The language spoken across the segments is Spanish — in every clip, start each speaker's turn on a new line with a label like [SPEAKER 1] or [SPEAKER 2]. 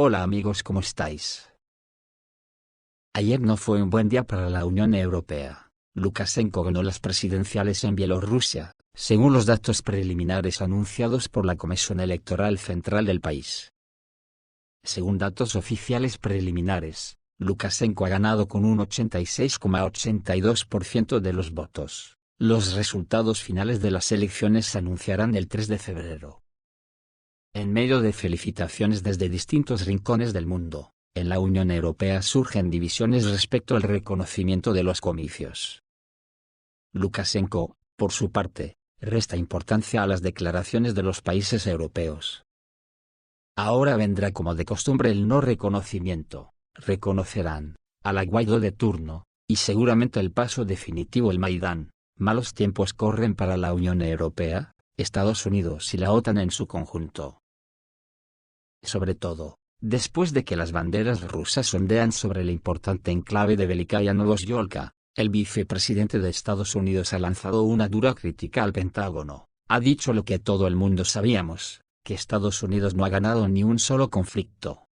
[SPEAKER 1] Hola amigos, ¿cómo estáis? Ayer no fue un buen día para la Unión Europea. Lukashenko ganó las presidenciales en Bielorrusia, según los datos preliminares anunciados por la Comisión Electoral Central del país. Según datos oficiales preliminares, Lukashenko ha ganado con un 86,82% de los votos. Los resultados finales de las elecciones se anunciarán el 3 de febrero. En medio de felicitaciones desde distintos rincones del mundo, en la Unión Europea surgen divisiones respecto al reconocimiento de los comicios. Lukashenko, por su parte, resta importancia a las declaraciones de los países europeos. Ahora vendrá como de costumbre el no reconocimiento, reconocerán, a la Guaidó de turno, y seguramente el paso definitivo el Maidán. Malos tiempos corren para la Unión Europea, Estados Unidos y la OTAN en su conjunto. Sobre todo, después de que las banderas rusas ondean sobre el importante enclave de Velikaya Novosíolka, el vicepresidente de Estados Unidos ha lanzado una dura crítica al Pentágono. Ha dicho lo que todo el mundo sabíamos, que Estados Unidos no ha ganado ni un solo conflicto.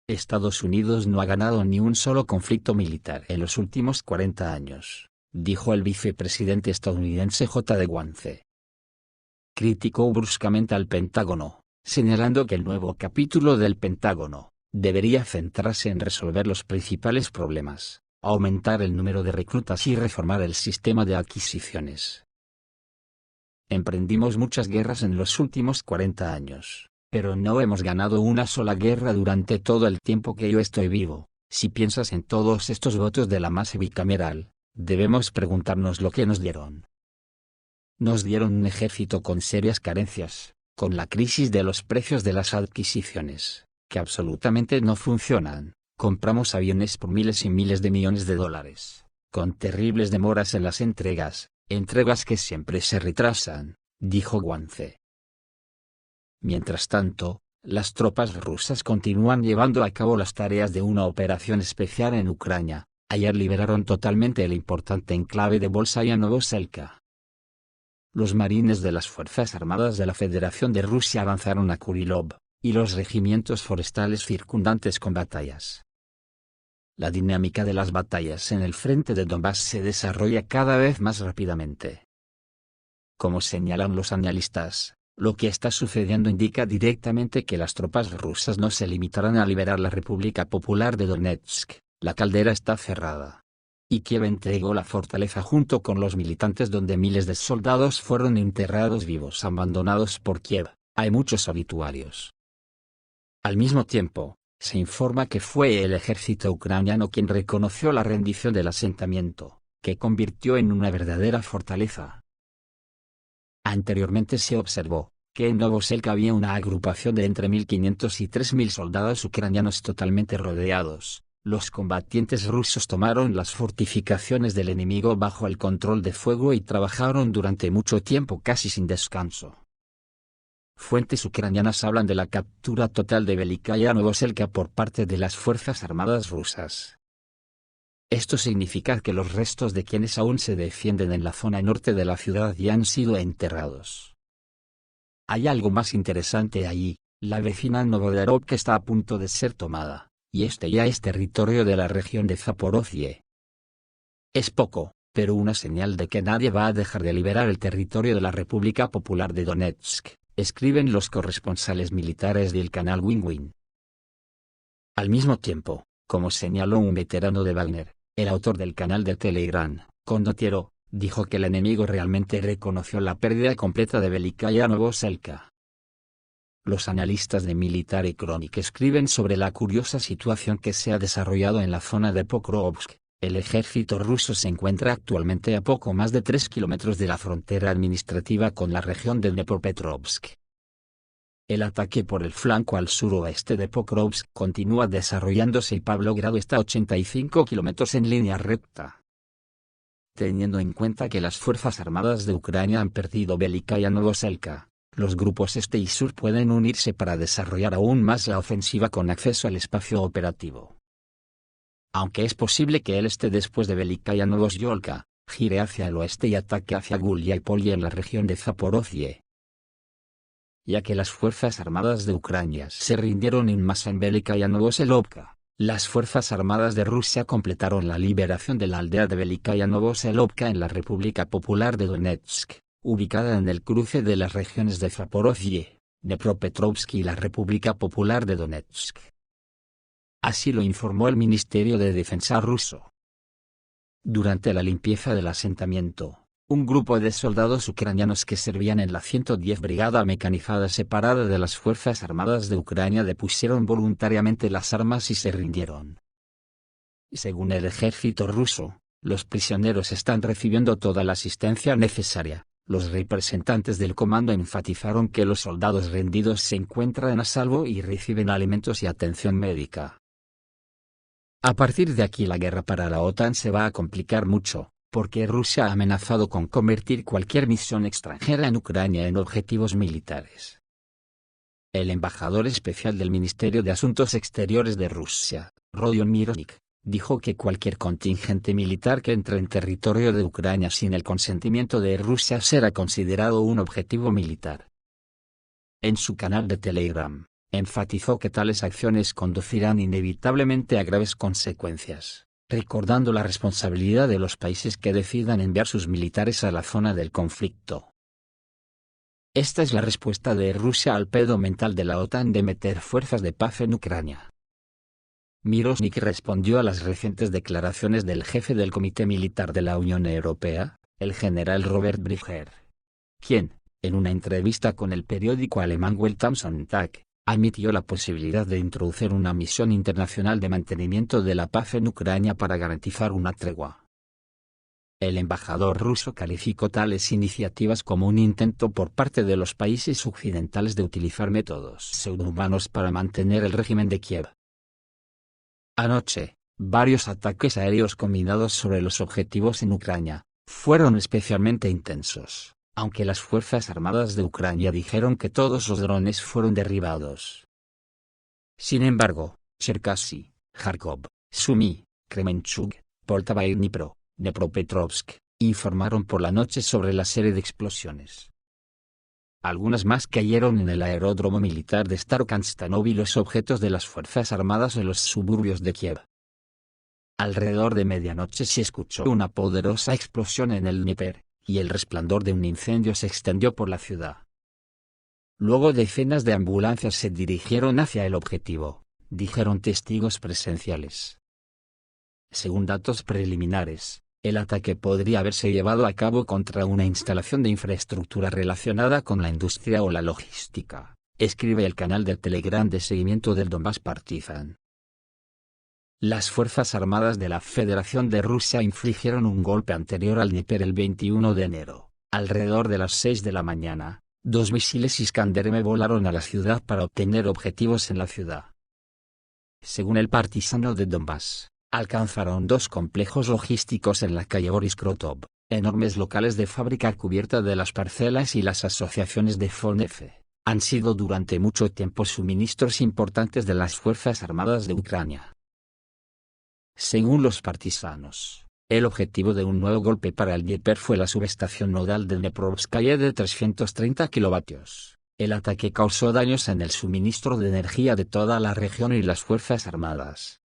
[SPEAKER 1] Estados Unidos no ha ganado ni un solo conflicto militar en los últimos 40 años, dijo el vicepresidente estadounidense J.D. Vance. Criticó bruscamente al Pentágono, señalando que el nuevo capítulo del Pentágono debería centrarse en resolver los principales problemas, aumentar el número de reclutas y reformar el sistema de adquisiciones. Emprendimos muchas guerras en los últimos 40 años, pero no hemos ganado una sola guerra durante todo el tiempo que yo estoy vivo. Si piensas en todos estos votos de la masa bicameral, debemos preguntarnos lo que nos dieron. Nos dieron un ejército con serias carencias, con la crisis de los precios de las adquisiciones, que absolutamente no funcionan. Compramos aviones por miles y miles de millones de dólares, con terribles demoras en las entregas que siempre se retrasan, dijo Vance. Mientras tanto, las tropas rusas continúan llevando a cabo las tareas de una operación especial en Ucrania. Ayer liberaron totalmente el importante enclave de Bolshaya Novoselka. Los marines de las Fuerzas Armadas de la Federación de Rusia avanzaron a Kurilov, y los regimientos forestales circundantes con batallas. La dinámica de las batallas en el frente de Donbass se desarrolla cada vez más rápidamente. Como señalan los analistas, lo que está sucediendo indica directamente que las tropas rusas no se limitarán a liberar la República Popular de Donetsk. La caldera está cerrada. Y Kiev entregó la fortaleza junto con los militantes donde miles de soldados fueron enterrados vivos abandonados por Kiev. Hay muchos obituarios. Al mismo tiempo, se informa que fue el ejército ucraniano quien reconoció la rendición del asentamiento, que convirtió en una verdadera fortaleza. Anteriormente se observó que en Novoselka había una agrupación de entre 1.500 y 3.000 soldados ucranianos totalmente rodeados. Los combatientes rusos tomaron las fortificaciones del enemigo bajo el control de fuego y trabajaron durante mucho tiempo casi sin descanso. Fuentes ucranianas hablan de la captura total de Velikaya Novoselka por parte de las Fuerzas Armadas rusas. Esto significa que los restos de quienes aún se defienden en la zona norte de la ciudad ya han sido enterrados. Hay algo más interesante allí, la vecina Novodarovka está a punto de ser tomada, y este ya es territorio de la región de Zaporozhye. Es poco, pero una señal de que nadie va a dejar de liberar el territorio de la República Popular de Donetsk, escriben los corresponsales militares del canal Win-Win. Al mismo tiempo, como señaló un veterano de Wagner, el autor del canal de Telegram, Condottiero, dijo que el enemigo realmente reconoció la pérdida completa de Velikaya Novoselka. Los analistas de Military Chronicle escriben sobre la curiosa situación que se ha desarrollado en la zona de Pokrovsk. El ejército ruso se encuentra actualmente a poco más de 3 kilómetros de la frontera administrativa con la región de Dnepropetrovsk. El ataque por el flanco al suroeste de Pokrovsk continúa desarrollándose y Pavlograd está a 85 kilómetros en línea recta. Teniendo en cuenta que las Fuerzas Armadas de Ucrania han perdido Velikaya Novoselka, los grupos este y sur pueden unirse para desarrollar aún más la ofensiva con acceso al espacio operativo. Aunque es posible que el este después de Velikaya Novosíolka, gire hacia el oeste y ataque hacia Guliápol y en la región de Zaporozhye. ya que las Fuerzas Armadas de Ucrania se rindieron en masa en Velika y Novoselovka. Las Fuerzas Armadas de Rusia completaron la liberación de la aldea de Velika y Novoselovka en la República Popular de Donetsk, ubicada en el cruce de las regiones de Zaporozhye, Dnepropetrovsk y la República Popular de Donetsk. Así lo informó el Ministerio de Defensa ruso. Durante la limpieza del asentamiento, un grupo de soldados ucranianos que servían en la 110 Brigada Mecanizada separada de las Fuerzas Armadas de Ucrania depusieron voluntariamente las armas y se rindieron. Según el ejército ruso, los prisioneros están recibiendo toda la asistencia necesaria. Los representantes del comando enfatizaron que los soldados rendidos se encuentran a salvo y reciben alimentos y atención médica. A partir de aquí la guerra para la OTAN se va a complicar mucho, porque Rusia ha amenazado con convertir cualquier misión extranjera en Ucrania en objetivos militares. El embajador especial del Ministerio de Asuntos Exteriores de Rusia, Rodion Mironik, dijo que cualquier contingente militar que entre en territorio de Ucrania sin el consentimiento de Rusia será considerado un objetivo militar. En su canal de Telegram, enfatizó que tales acciones conducirán inevitablemente a graves consecuencias, recordando la responsabilidad de los países que decidan enviar sus militares a la zona del conflicto. Esta es la respuesta de Rusia al pedo mental de la OTAN de meter fuerzas de paz en Ucrania. Miroshnik respondió a las recientes declaraciones del jefe del Comité Militar de la Unión Europea, el general Robert Bridger, quien, en una entrevista con el periódico alemán Welt am Sonntag, admitió la posibilidad de introducir una misión internacional de mantenimiento de la paz en Ucrania para garantizar una tregua. El embajador ruso calificó tales iniciativas como un intento por parte de los países occidentales de utilizar métodos pseudohumanos para mantener el régimen de Kiev. Anoche, varios ataques aéreos combinados sobre los objetivos en Ucrania fueron especialmente intensos, aunque las Fuerzas Armadas de Ucrania dijeron que todos los drones fueron derribados. Sin embargo, Cherkasy, Kharkov, Sumy, Kremenchuk, Poltava y Dnepropetrovsk, informaron por la noche sobre la serie de explosiones. Algunas más cayeron en el aeródromo militar de Starokonstanov y los objetos de las Fuerzas Armadas en los suburbios de Kiev. Alrededor de medianoche se escuchó una poderosa explosión en el Dnieper, y el resplandor de un incendio se extendió por la ciudad. Luego decenas de ambulancias se dirigieron hacia el objetivo, dijeron testigos presenciales. Según datos preliminares, el ataque podría haberse llevado a cabo contra una instalación de infraestructura relacionada con la industria o la logística, escribe el canal de Telegram de seguimiento del Donbass Partizan. Las Fuerzas Armadas de la Federación de Rusia infligieron un golpe anterior al Dnieper el 21 de enero, alrededor de las 6 de la mañana. 2 misiles Iskander-M volaron a la ciudad para obtener objetivos en la ciudad. Según el Partisano de Donbass, alcanzaron 2 complejos logísticos en la calle Boris Krotov, enormes locales de fábrica cubierta de las parcelas y las asociaciones de Fonefe. Han sido durante mucho tiempo suministros importantes de las Fuerzas Armadas de Ucrania. Según los partisanos, el objetivo de un nuevo golpe para el Dnieper fue la subestación nodal de Dneprovskaya de 330 kilovatios. El ataque causó daños en el suministro de energía de toda la región y las Fuerzas Armadas.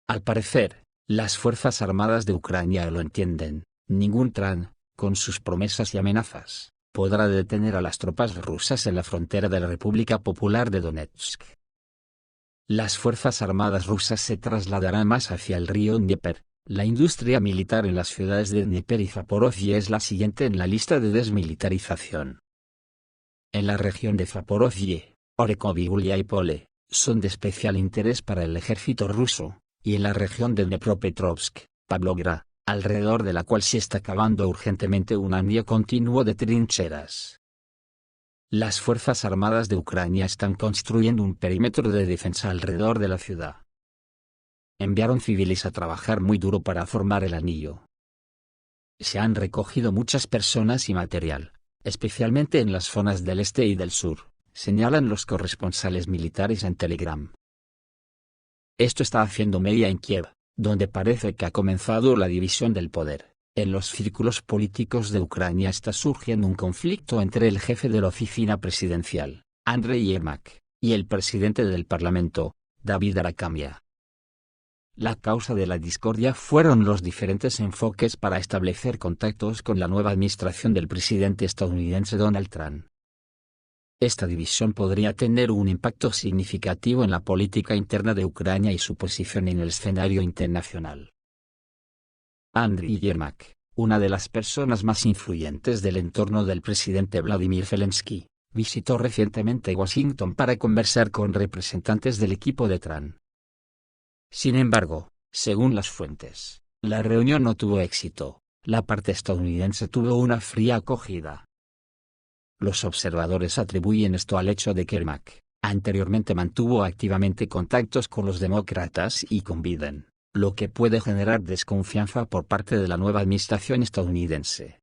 [SPEAKER 1] Al parecer, las Fuerzas Armadas de Ucrania lo entienden. Ningún tran, con sus promesas y amenazas, podrá detener a las tropas rusas en la frontera de la República Popular de Donetsk. Las Fuerzas Armadas rusas se trasladarán más hacia el río Dnieper. La industria militar en las ciudades de Dnieper y Zaporozhye es la siguiente en la lista de desmilitarización. En la región de Zaporozhye, Orekov y Guliápole son de especial interés para el ejército ruso, y en la región de Dnepropetrovsk, Pavlograd, alrededor de la cual se está cavando urgentemente un anillo continuo de trincheras. Las Fuerzas Armadas de Ucrania están construyendo un perímetro de defensa alrededor de la ciudad. Enviaron civiles a trabajar muy duro para formar el anillo. Se han recogido muchas personas y material, especialmente en las zonas del este y del sur, señalan los corresponsales militares en Telegram. Esto está haciendo media en Kiev, donde parece que ha comenzado la división del poder. En los círculos políticos de Ucrania está surgiendo un conflicto entre el jefe de la oficina presidencial, Andriy Yermak, y el presidente del Parlamento, David Arakamia. La causa de la discordia fueron los diferentes enfoques para establecer contactos con la nueva administración del presidente estadounidense Donald Trump. Esta división podría tener un impacto significativo en la política interna de Ucrania y su posición en el escenario internacional. Andriy Yermak, una de las personas más influyentes del entorno del presidente Vladimir Zelensky, visitó recientemente Washington para conversar con representantes del equipo de Trump. Sin embargo, según las fuentes, la reunión no tuvo éxito. La parte estadounidense tuvo una fría acogida. Los observadores atribuyen esto al hecho de que Yermak anteriormente mantuvo activamente contactos con los demócratas y con Biden, lo que puede generar desconfianza por parte de la nueva administración estadounidense.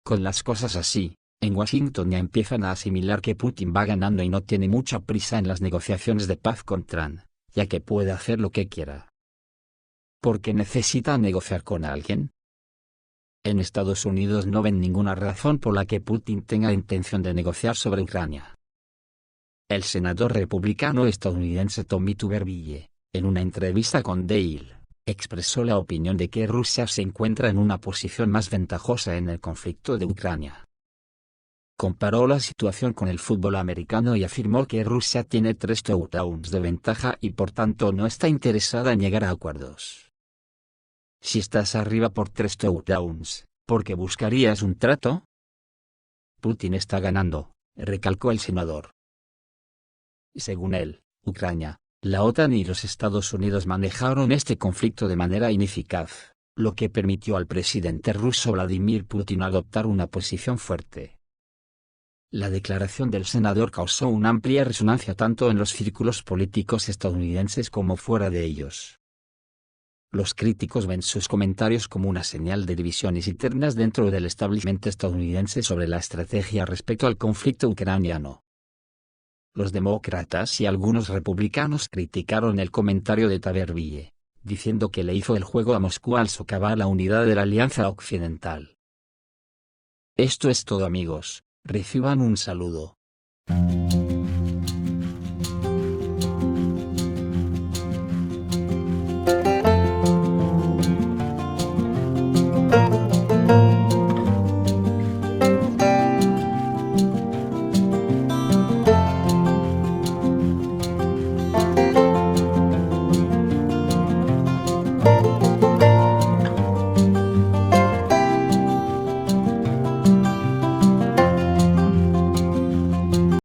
[SPEAKER 1] Con las cosas así, en Washington ya empiezan a asimilar que Putin va ganando y no tiene mucha prisa en las negociaciones de paz con Trump, ya que puede hacer lo que quiera. ¿Por qué necesita negociar con alguien? En Estados Unidos no ven ninguna razón por la que Putin tenga intención de negociar sobre Ucrania. El senador republicano estadounidense Tommy Tuberville, en una entrevista con Dale, expresó la opinión de que Rusia se encuentra en una posición más ventajosa en el conflicto de Ucrania. Comparó la situación con el fútbol americano y afirmó que Rusia tiene 3 touchdowns de ventaja y por tanto no está interesada en llegar a acuerdos. Si estás arriba por 3 touchdowns, ¿por qué buscarías un trato? Putin está ganando, recalcó el senador. Según él, Ucrania, la OTAN y los Estados Unidos manejaron este conflicto de manera ineficaz, lo que permitió al presidente ruso Vladimir Putin adoptar una posición fuerte. La declaración del senador causó una amplia resonancia tanto en los círculos políticos estadounidenses como fuera de ellos. Los críticos ven sus comentarios como una señal de divisiones internas dentro del establishment estadounidense sobre la estrategia respecto al conflicto ucraniano. Los demócratas y algunos republicanos criticaron el comentario de Tuberville, diciendo que le hizo el juego a Moscú al socavar la unidad de la Alianza Occidental. Esto es todo, amigos, reciban un saludo.